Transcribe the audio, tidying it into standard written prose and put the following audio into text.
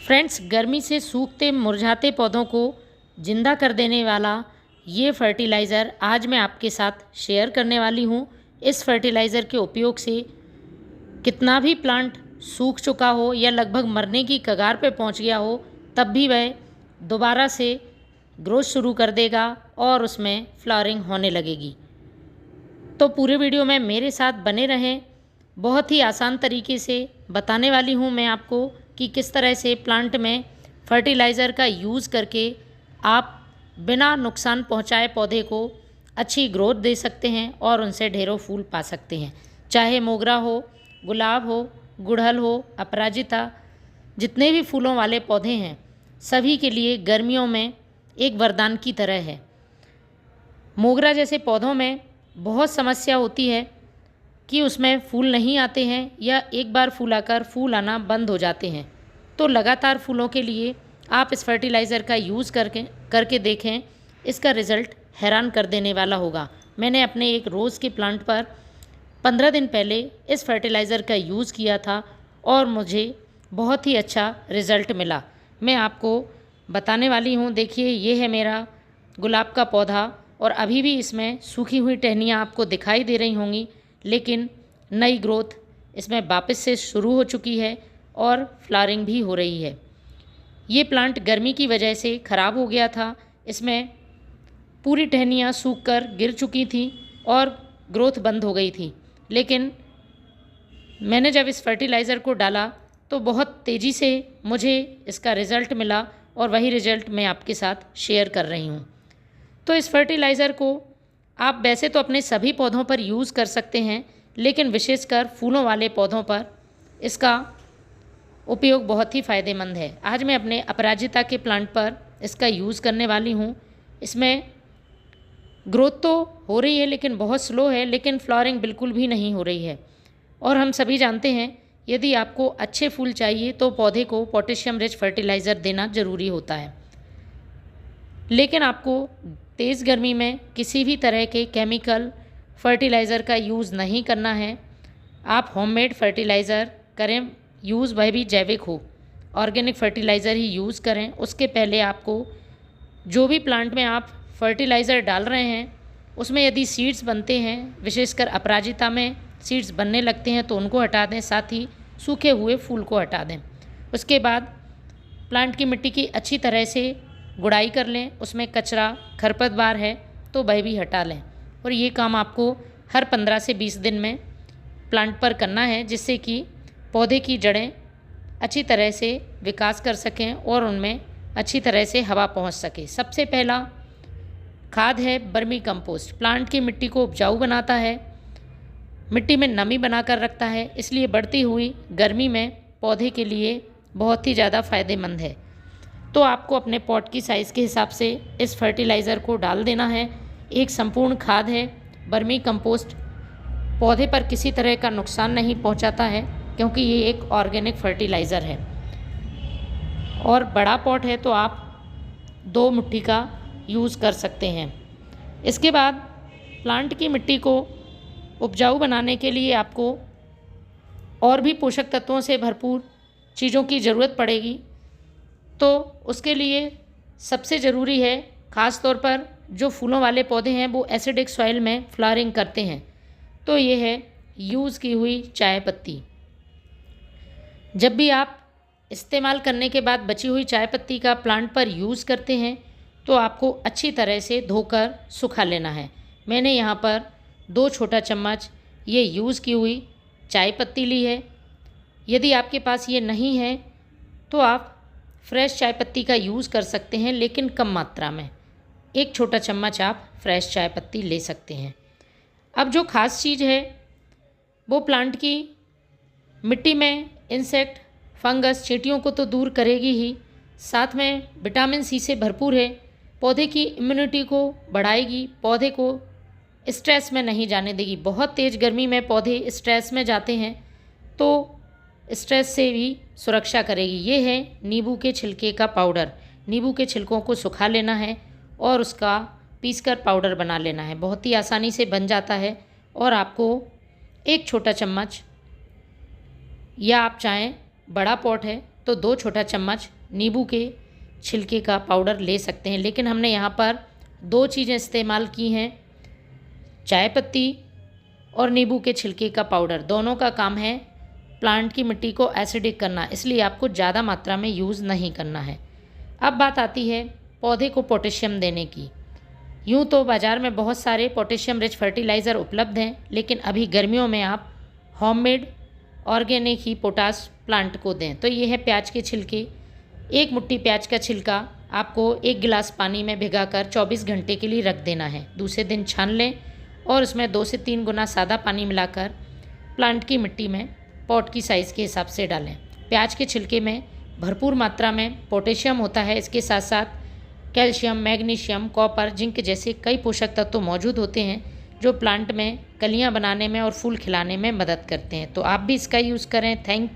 Friends, गर्मी से सूखते मुरझाते पौधों को जिंदा कर देने वाला ये फर्टिलाइज़र आज मैं आपके साथ शेयर करने वाली हूँ। इस फर्टिलाइज़र के उपयोग से कितना भी प्लांट सूख चुका हो या लगभग मरने की कगार पे पहुँच गया हो, तब भी वह दोबारा से ग्रोथ शुरू कर देगा और उसमें फ्लावरिंग होने लगेगी। तो पूरे वीडियो में मेरे साथ बने रहें। बहुत ही आसान तरीके से बताने वाली हूँ मैं आपको कि किस तरह से प्लांट में फर्टिलाइज़र का यूज़ करके आप बिना नुकसान पहुँचाए पौधे को अच्छी ग्रोथ दे सकते हैं और उनसे ढेरों फूल पा सकते हैं। चाहे मोगरा हो, गुलाब हो, गुड़हल हो, अपराजिता, जितने भी फूलों वाले पौधे हैं सभी के लिए गर्मियों में एक वरदान की तरह है। मोगरा जैसे पौधों में बहुत समस्या होती है कि उसमें फूल नहीं आते हैं या एक बार फूल आकर फूल आना बंद हो जाते हैं। तो लगातार फूलों के लिए आप इस फर्टिलाइज़र का यूज़ करके देखें, इसका रिज़ल्ट हैरान कर देने वाला होगा। मैंने अपने एक रोज़ के प्लांट पर 15 दिन पहले इस फर्टिलाइज़र का यूज़ किया था और मुझे बहुत ही अच्छा रिज़ल्ट मिला। मैं आपको बताने वाली हूँ। देखिए, ये है मेरा गुलाब का पौधा और अभी भी इसमें सूखी हुई टहनियाँ आपको दिखाई दे रही होंगी, लेकिन नई ग्रोथ इसमें वापस से शुरू हो चुकी है और फ्लावरिंग भी हो रही है। ये प्लांट गर्मी की वजह से ख़राब हो गया था। इसमें पूरी टहनियाँ सूखकर गिर चुकी थी और ग्रोथ बंद हो गई थी, लेकिन मैंने जब इस फर्टिलाइज़र को डाला तो बहुत तेज़ी से मुझे इसका रिज़ल्ट मिला और वही रिज़ल्ट मैं आपके साथ शेयर कर रही हूँ। तो इस फर्टिलाइज़र को आप वैसे तो अपने सभी पौधों पर यूज़ कर सकते हैं, लेकिन विशेषकर फूलों वाले पौधों पर इसका उपयोग बहुत ही फ़ायदेमंद है। आज मैं अपने अपराजिता के प्लांट पर इसका यूज़ करने वाली हूँ। इसमें ग्रोथ तो हो रही है लेकिन बहुत स्लो है, लेकिन फ्लावरिंग बिल्कुल भी नहीं हो रही है। और हम सभी जानते हैं, यदि आपको अच्छे फूल चाहिए तो पौधे को पोटेशियम रिच फर्टिलाइज़र देना ज़रूरी होता है। लेकिन आपको तेज़ गर्मी में किसी भी तरह के केमिकल फर्टिलाइज़र का यूज़ नहीं करना है। आप होममेड फर्टिलाइज़र करें यूज़, वह भी जैविक हो, ऑर्गेनिक फर्टिलाइज़र ही यूज़ करें। उसके पहले आपको जो भी प्लांट में आप फर्टिलाइज़र डाल रहे हैं उसमें यदि सीड्स बनते हैं, विशेषकर अपराजिता में सीड्स बनने लगते हैं तो उनको हटा दें, साथ ही सूखे हुए फूल को हटा दें। उसके बाद प्लांट की मिट्टी की अच्छी तरह से गुड़ाई कर लें। उसमें कचरा, खरपतवार है तो वह भी हटा लें। और ये काम आपको हर 15 से 20 दिन में प्लांट पर करना है, जिससे कि पौधे की जड़ें अच्छी तरह से विकास कर सकें और उनमें अच्छी तरह से हवा पहुंच सके। सबसे पहला खाद है वर्मी कंपोस्ट। प्लांट की मिट्टी को उपजाऊ बनाता है, मिट्टी में नमी बनाकर रखता है, इसलिए बढ़ती हुई गर्मी में पौधे के लिए बहुत ही ज़्यादा फ़ायदेमंद है। तो आपको अपने पॉट की साइज़ के हिसाब से इस फर्टिलाइज़र को डाल देना है। एक संपूर्ण खाद है। वर्मी कंपोस्ट पौधे पर किसी तरह का नुकसान नहीं पहुंचाता है, क्योंकि ये एक ऑर्गेनिक फर्टिलाइज़र है। और बड़ा पॉट है तो आप 2 मुट्ठी का यूज़ कर सकते हैं। इसके बाद प्लांट की मिट्टी को उपजाऊ बनाने के लिए आपको और भी पोषक तत्वों से भरपूर चीज़ों की ज़रूरत पड़ेगी। तो उसके लिए सबसे ज़रूरी है, ख़ास तौर पर जो फूलों वाले पौधे हैं वो एसिडिक सॉइल में फ्लावरिंग करते हैं, तो ये है यूज़ की हुई चाय पत्ती। जब भी आप इस्तेमाल करने के बाद बची हुई चाय पत्ती का प्लांट पर यूज़ करते हैं तो आपको अच्छी तरह से धोकर सुखा लेना है। मैंने यहाँ पर 2 छोटा चम्मच ये यूज़ की हुई चाय पत्ती ली है। यदि आपके पास ये नहीं है तो आप फ्रेश चाय पत्ती का यूज़ कर सकते हैं, लेकिन कम मात्रा में। 1 छोटा चम्मच आप फ्रेश चाय पत्ती ले सकते हैं। अब जो ख़ास चीज़ है वो प्लांट की मिट्टी में इंसेक्ट, फंगस, चींटियों को तो दूर करेगी ही, साथ में विटामिन सी से भरपूर है। पौधे की इम्यूनिटी को बढ़ाएगी, पौधे को स्ट्रेस में नहीं जाने देगी। बहुत तेज़ गर्मी में पौधे स्ट्रेस में जाते हैं तो स्ट्रेस से भी सुरक्षा करेगी। ये है नींबू के छिलके का पाउडर। नींबू के छिलकों को सुखा लेना है और उसका पीसकर पाउडर बना लेना है। बहुत ही आसानी से बन जाता है। और आपको 1 छोटा चम्मच, या आप चाहें बड़ा पॉट है तो 2 छोटा चम्मच नींबू के छिलके का पाउडर ले सकते हैं। लेकिन हमने यहाँ पर 2 चीज़ें इस्तेमाल की हैं, चाय पत्ती और नींबू के छिलके का पाउडर। दोनों का काम है प्लांट की मिट्टी को एसिडिक करना, इसलिए आपको ज़्यादा मात्रा में यूज़ नहीं करना है। अब बात आती है पौधे को पोटेशियम देने की। यूँ तो बाज़ार में बहुत सारे पोटेशियम रिच फर्टिलाइज़र उपलब्ध हैं, लेकिन अभी गर्मियों में आप होममेड ऑर्गेनिक ही पोटास प्लांट को दें। तो ये है प्याज के छिलके। 1 मुट्ठी प्याज का छिलका आपको 1 गिलास पानी में भिगाकर 24 घंटे के लिए रख देना है। दूसरे दिन छान लें और उसमें 2 से 3 गुना सादा पानी मिलाकर प्लांट की मिट्टी में पॉट की साइज़ के हिसाब से डालें। प्याज के छिलके में भरपूर मात्रा में पोटेशियम होता है। इसके साथ साथ कैल्शियम, मैग्नीशियम, कॉपर, जिंक जैसे कई पोषक तत्व मौजूद होते हैं जो प्लांट में कलियां बनाने में और फूल खिलाने में मदद करते हैं। तो आप भी इसका यूज़ करें। थैंक